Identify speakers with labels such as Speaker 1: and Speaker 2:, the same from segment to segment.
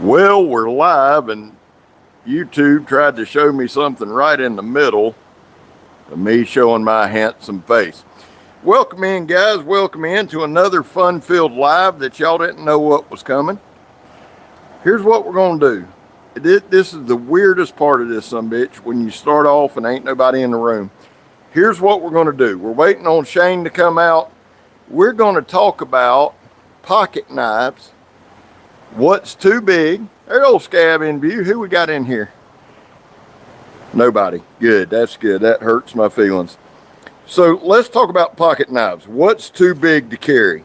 Speaker 1: Well, we're live, and YouTube tried to show me something right in the middle of me showing my handsome face. Welcome in, guys. Welcome in to another fun-filled live that y'all didn't know what was coming. Here's what we're going to do. This is the weirdest part of this sumbitch when you start off and ain't nobody in the room. Here's what we're going to do. We're waiting on Shane to come out. We're going to talk about pocket knives. What's too big? There's old Scab in view. Who we got in here? Nobody. Good. That's good. That hurts my feelings. So let's talk about pocket knives. What's too big to carry?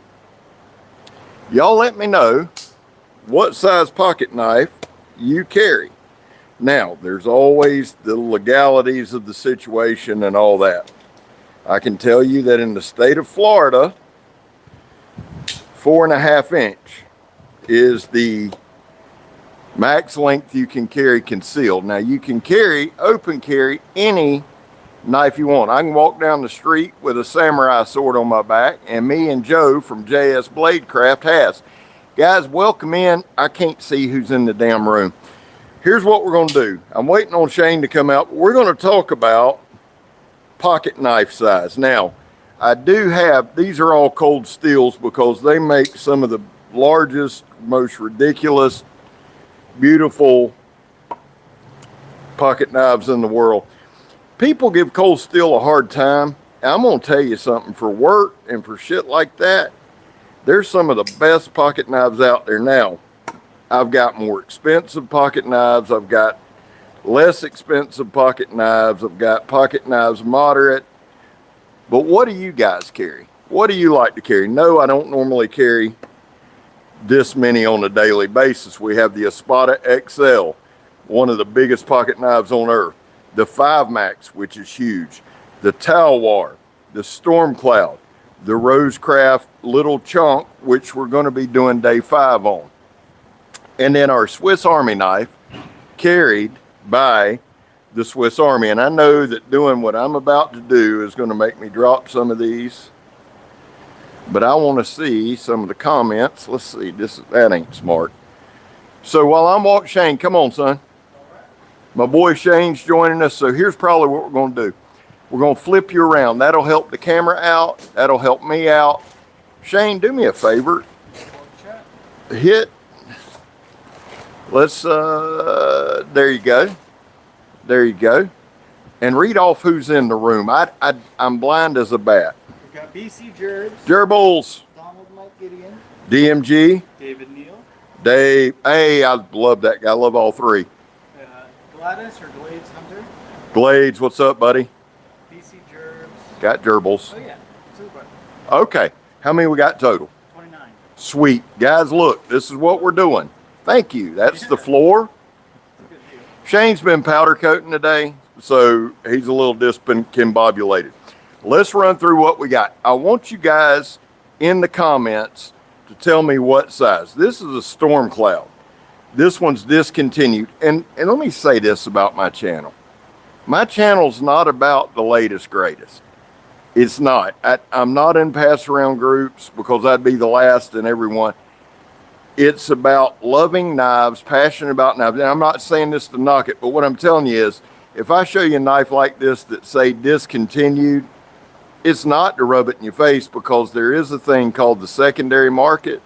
Speaker 1: Y'all let me know what size pocket knife you carry. Now, there's always the legalities of the situation and all that. I can tell you that in the state of Florida, 4.5 inch is the max length you can carry concealed. Now you can open carry any knife you want. I can walk down the street with a samurai sword on my back, and me and Joe from JS Bladecraft has. Guys, welcome in. I can't see who's in the damn room. Here's what we're going to do. I'm waiting on Shane to come out. We're going to talk about pocket knife size. Now, I do have, these are all cold steels because they make some of the largest, most ridiculous, beautiful pocket knives in the world. People give cold steel a hard time. I'm going to tell you something, for work and for shit like that, there's some of the best pocket knives out there now. I've got more expensive pocket knives. I've got less expensive pocket knives. I've got pocket knives moderate. But what do you guys carry? What do you like to carry? No, I don't normally carry this many on a daily basis. We have the Espada XL, one of the biggest pocket knives on earth. The 5 Max, which is huge. The Talwar, the Storm Cloud, the Rosecraft Little Chunk, which we're going to be doing day 5 on. And then our Swiss Army knife, carried by the Swiss Army. And I know that doing what I'm about to do is going to make me drop some of these, but I want to see some of the comments. Let's see, that ain't smart. So while I'm walking, Shane, come on, son. My boy Shane's joining us. So here's probably what we're going to do. We're going to flip you around. That'll help the camera out. That'll help me out. Shane, do me a favor. Hit. Let's, there you go. There you go. And read off who's in the room. I'm blind as a bat.
Speaker 2: We've got BC Gerbs.
Speaker 1: Gerbils.
Speaker 2: Donald Mike Gideon.
Speaker 1: DMG.
Speaker 2: David Neal.
Speaker 1: Dave. Hey, I love that guy. I love all three.
Speaker 2: Gladys or Glades Hunter.
Speaker 1: Glades, what's up, buddy?
Speaker 2: BC Gerbs.
Speaker 1: Got gerbils.
Speaker 2: Oh, yeah. Super.
Speaker 1: Okay. How many we got total?
Speaker 2: 29.
Speaker 1: Sweet. Guys, look, this is what we're doing. Thank you. That's the floor. Shane's been powder coating today, so he's a little discombobulated. Let's run through what we got. I want you guys in the comments to tell me what size. This is a Storm Cloud. This one's discontinued. And let me say this about my channel. My channel's not about the latest, greatest. It's not. I'm not in pass around groups because I'd be the last in everyone. It's about loving knives, passionate about knives. And I'm not saying this to knock it, but what I'm telling you is, if I show you a knife like this that say discontinued, it's not to rub it in your face, because there is a thing called the secondary market.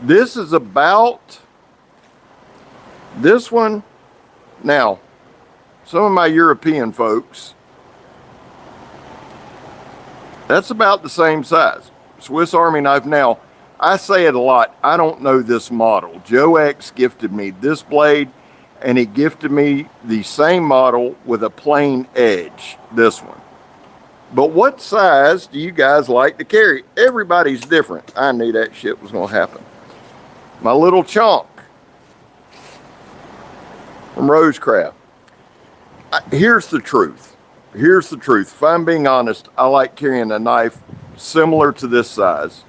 Speaker 1: This is about this one. Now, some of my European folks, that's about the same size. Swiss Army knife. Now, I say it a lot. I don't know this model. Joe X gifted me this blade, and he gifted me the same model with a plain edge, this one. But what size do you guys like to carry? Everybody's different. I knew that shit was going to happen. My little chunk from Rosecraft. Here's the truth. Here's the truth. If I'm being honest, I like carrying a knife similar to this size.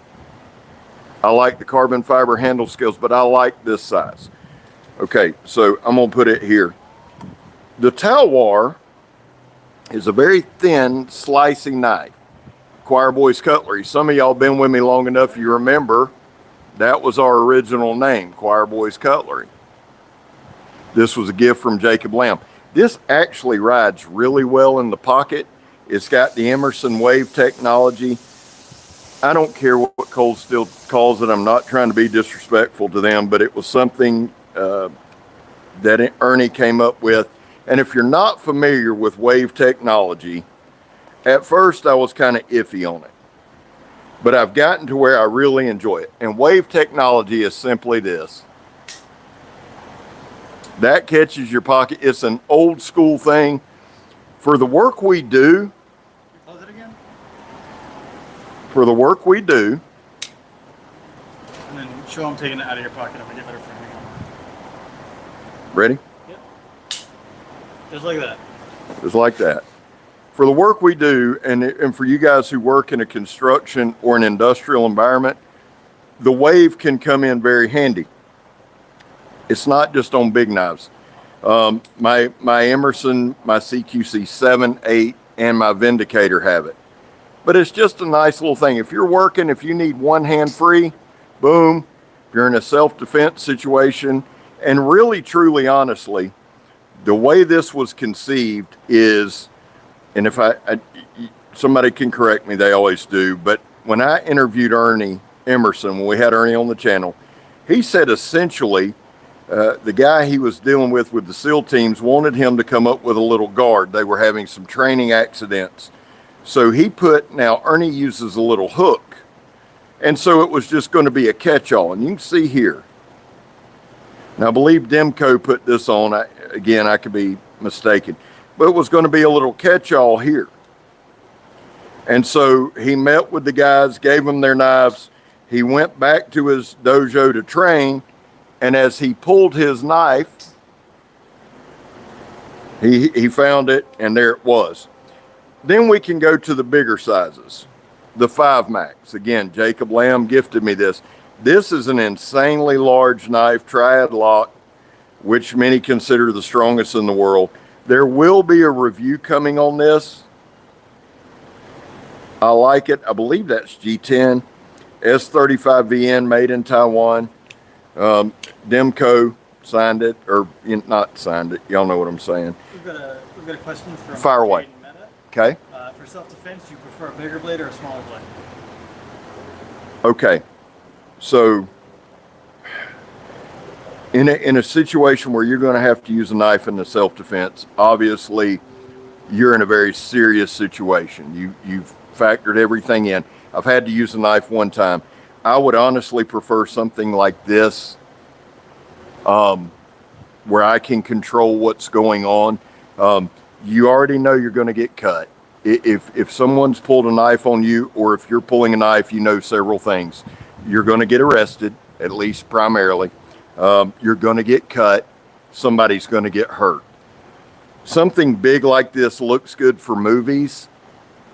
Speaker 1: I like the carbon fiber handle skills, but I like this size. Okay, so I'm going to put it here. The Talwar is a very thin, slicing knife. Choir Boys Cutlery. Some of y'all been with me long enough, you remember That was our original name, Choir Boys Cutlery. This was a gift from Jacob Lamb. This actually rides really well in the pocket. It's got the Emerson wave technology. I don't care what Cold Steel calls it. I'm not trying to be disrespectful to them, but it was something that Ernie came up with. And if you're not familiar with wave technology, at first I was kind of iffy on it, but I've gotten to where I really enjoy it. And wave technology is simply this. That catches your pocket. It's an old school thing. For the work we do,
Speaker 2: Close it again.
Speaker 1: for the work we do,
Speaker 2: And then show them taking it out of your pocket. I'm gonna get better framing.
Speaker 1: ready?
Speaker 2: Yep. Just like that.
Speaker 1: Just like that. For the work we do, and for you guys who work in a construction or an industrial environment, the wave can come in very handy. It's not just on big knives. My Emerson, my CQC 7, 8, and my Vindicator have it. But it's just a nice little thing. If you're working, if you need one hand free, boom. If you're in a self-defense situation, and really, truly, honestly, the way this was conceived is, and if somebody can correct me, they always do, but when I interviewed Ernie Emerson, when we had Ernie on the channel, he said essentially, the guy he was dealing with the SEAL teams wanted him to come up with a little guard. They were having some training accidents. So now Ernie uses a little hook. And so it was just going to be a catch-all. And you can see here. Now, I believe Demco put this on. Again, I could be mistaken. But it was going to be a little catch-all here. And so he met with the guys, gave them their knives. He went back to his dojo to train. And as he pulled his knife, he found it, and there it was. Then we can go to the bigger sizes, the 5 Max. Again, Jacob Lamb gifted me this. This is an insanely large knife, triad lock, which many consider the strongest in the world. There will be a review coming on this. I like it. I believe that's G10, S35VN, made in Taiwan. Demco signed it, or not signed it. Y'all know what I'm saying.
Speaker 2: We've got a question from
Speaker 1: Fire away.
Speaker 2: Jaden Meta.
Speaker 1: Okay.
Speaker 2: For self-defense, do you prefer a bigger blade or a smaller blade?
Speaker 1: Okay. So in a situation where you're going to have to use a knife in the self-defense, obviously you're in a very serious situation. You've factored everything in. I've had to use a knife one time. I would honestly prefer something like this, where I can control what's going on. You already know you're going to get cut. If someone's pulled a knife on you, or if you're pulling a knife, you know several things. You're going to get arrested, at least primarily. You're going to get cut. Somebody's going to get hurt. Something big like this looks good for movies,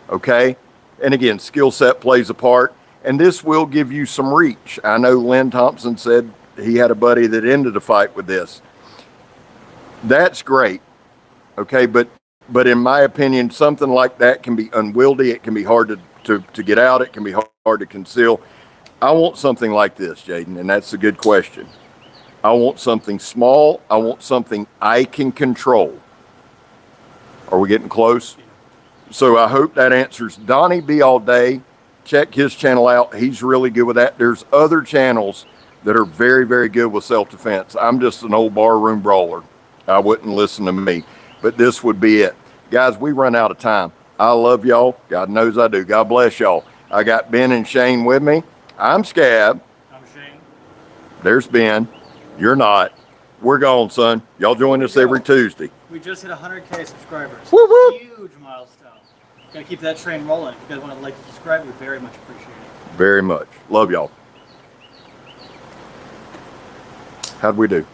Speaker 1: okay? And again, skill set plays a part. And this will give you some reach. I know Lynn Thompson said he had a buddy that ended a fight with this. That's great, okay? But in my opinion, something like that can be unwieldy. It can be hard to get out. It can be hard to conceal. I want something like this, Jaden, and that's a good question. I want something small. I want something I can control. Are we getting close? So I hope that answers. Donnie B all day. Check his channel out. He's really good with that. There's other channels that are very, very good with self-defense. I'm just an old barroom brawler. I wouldn't listen to me, but this would be it. Guys, we run out of time. I love y'all. God knows I do. God bless y'all. I got Ben and Shane with me. I'm Scab.
Speaker 2: I'm Shane.
Speaker 1: There's Ben. You're not. We're gone, son. Y'all join us every Tuesday.
Speaker 2: We just hit 100K subscribers.
Speaker 1: Woo woo.
Speaker 2: Huge milestone. Gotta keep that train rolling. If you guys want to like and subscribe, we very much appreciate it.
Speaker 1: Very much. Love y'all. How'd we do?